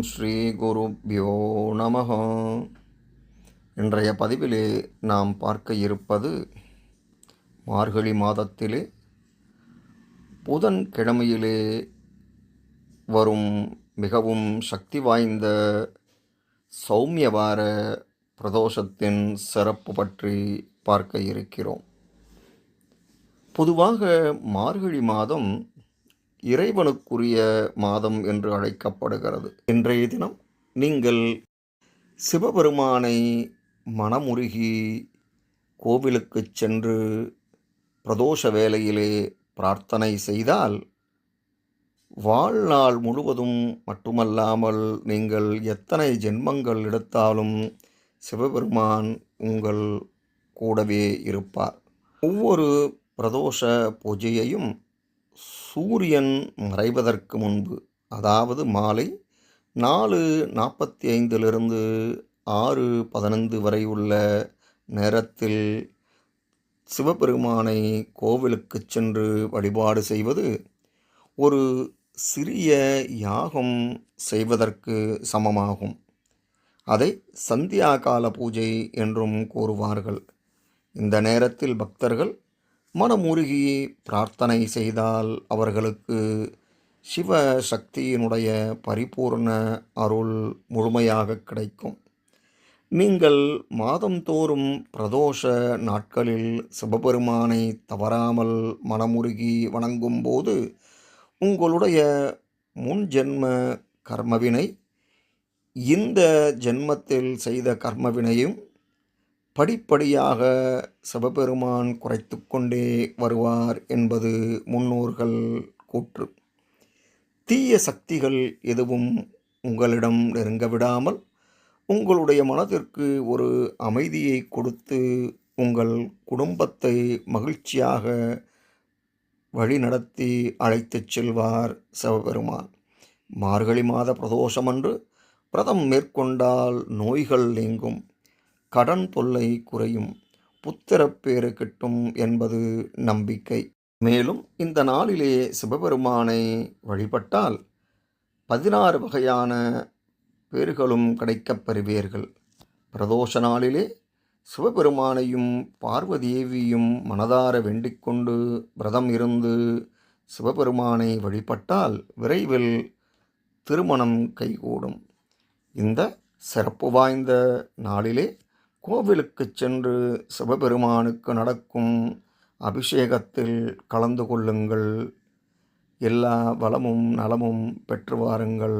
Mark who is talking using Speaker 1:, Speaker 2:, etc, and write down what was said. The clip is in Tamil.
Speaker 1: ஸ்ரீ குருப்யோ நமஹ. இன்றைய பதிவிலே நாம் பார்க்க இருப்பது மார்கழி மாதத்திலே புதன் கிழமையிலே வரும் மிகவும் சக்தி வாய்ந்த சௌமியவார பிரதோஷத்தின் சிறப்பு பற்றி பார்க்க இருக்கிறோம். பொதுவாக மார்கழி மாதம் இறைவனுக்குரிய மாதம் என்று அழைக்கப்படுகிறது. இன்றைய தினம் நீங்கள் சிவபெருமானை மனமுருகி கோவிலுக்கு சென்று பிரதோஷ வேளையிலே பிரார்த்தனை செய்தால் வாழ்நாள் முழுவதும் மட்டுமல்லாமல் நீங்கள் எத்தனை ஜென்மங்கள் எடுத்தாலும் சிவபெருமான் உங்கள் கூடவே இருப்பார். ஒவ்வொரு பிரதோஷ பூஜையையும் சூரியன் மறைவதற்கு முன்பு, அதாவது மாலை 4:45 6:15 வரை உள்ள நேரத்தில் சிவபெருமானை கோவிலுக்கு சென்று வழிபாடு செய்வது ஒரு சிறிய யாகம் செய்வதற்கு சமமாகும். அதை சந்தியா கால பூஜை என்றும் கூறுவார்கள். இந்த நேரத்தில் பக்தர்கள் மனமுருகி பிரார்த்தனை செய்தால் அவர்களுக்கு சிவ சக்தியினுடைய பரிபூர்ண அருள் முழுமையாக கிடைக்கும். நீங்கள் மாதந்தோறும் பிரதோஷ நாட்களில் சிவபெருமானை தவறாமல் மனமுருகி வணங்கும்போது உங்களுடைய முன் ஜென்ம கர்மவினை இந்த ஜென்மத்தில் செய்த கர்மவினையும் படிப்படியாக சிவபெருமான் குறைத்து கொண்டே வருவார் என்பது முன்னோர்கள் கூற்று. தீய சக்திகள் எதுவும் உங்களிடம் நெருங்க விடாமல் உங்களுடைய மனதிற்கு ஒரு அமைதியை கொடுத்து உங்கள் குடும்பத்தை மகிழ்ச்சியாக வழிநடத்தி அழைத்துச் செல்வார் சிவபெருமான். மார்கழி மாத பிரதோஷமன்று விரதம் மேற்கொண்டால் நோய்கள் நீங்கும், கடன் தொல்லை குறையும், புத்திரப்பேறு கிட்டும் என்பது நம்பிக்கை. மேலும் இந்த நாளிலே சிவபெருமானை வழிபட்டால் 16 வகையான பேறுகளும் கிடைக்கப் பெறுவீர்கள். பிரதோஷ நாளிலே சிவபெருமானையும் பார்வதேவியும் மனதார வேண்டிக்கொண்டு விரதம் இருந்து சிவபெருமானை வழிபட்டால் விரைவில் திருமணம் கைகூடும். இந்த சிறப்பு வாய்ந்த நாளிலே கோவிலுக்கு சென்று சிவபெருமானுக்கு நடக்கும் அபிஷேகத்தில் கலந்து கொள்ளுங்கள். எல்லா வளமும் நலமும் பெற்று வாருங்கள்.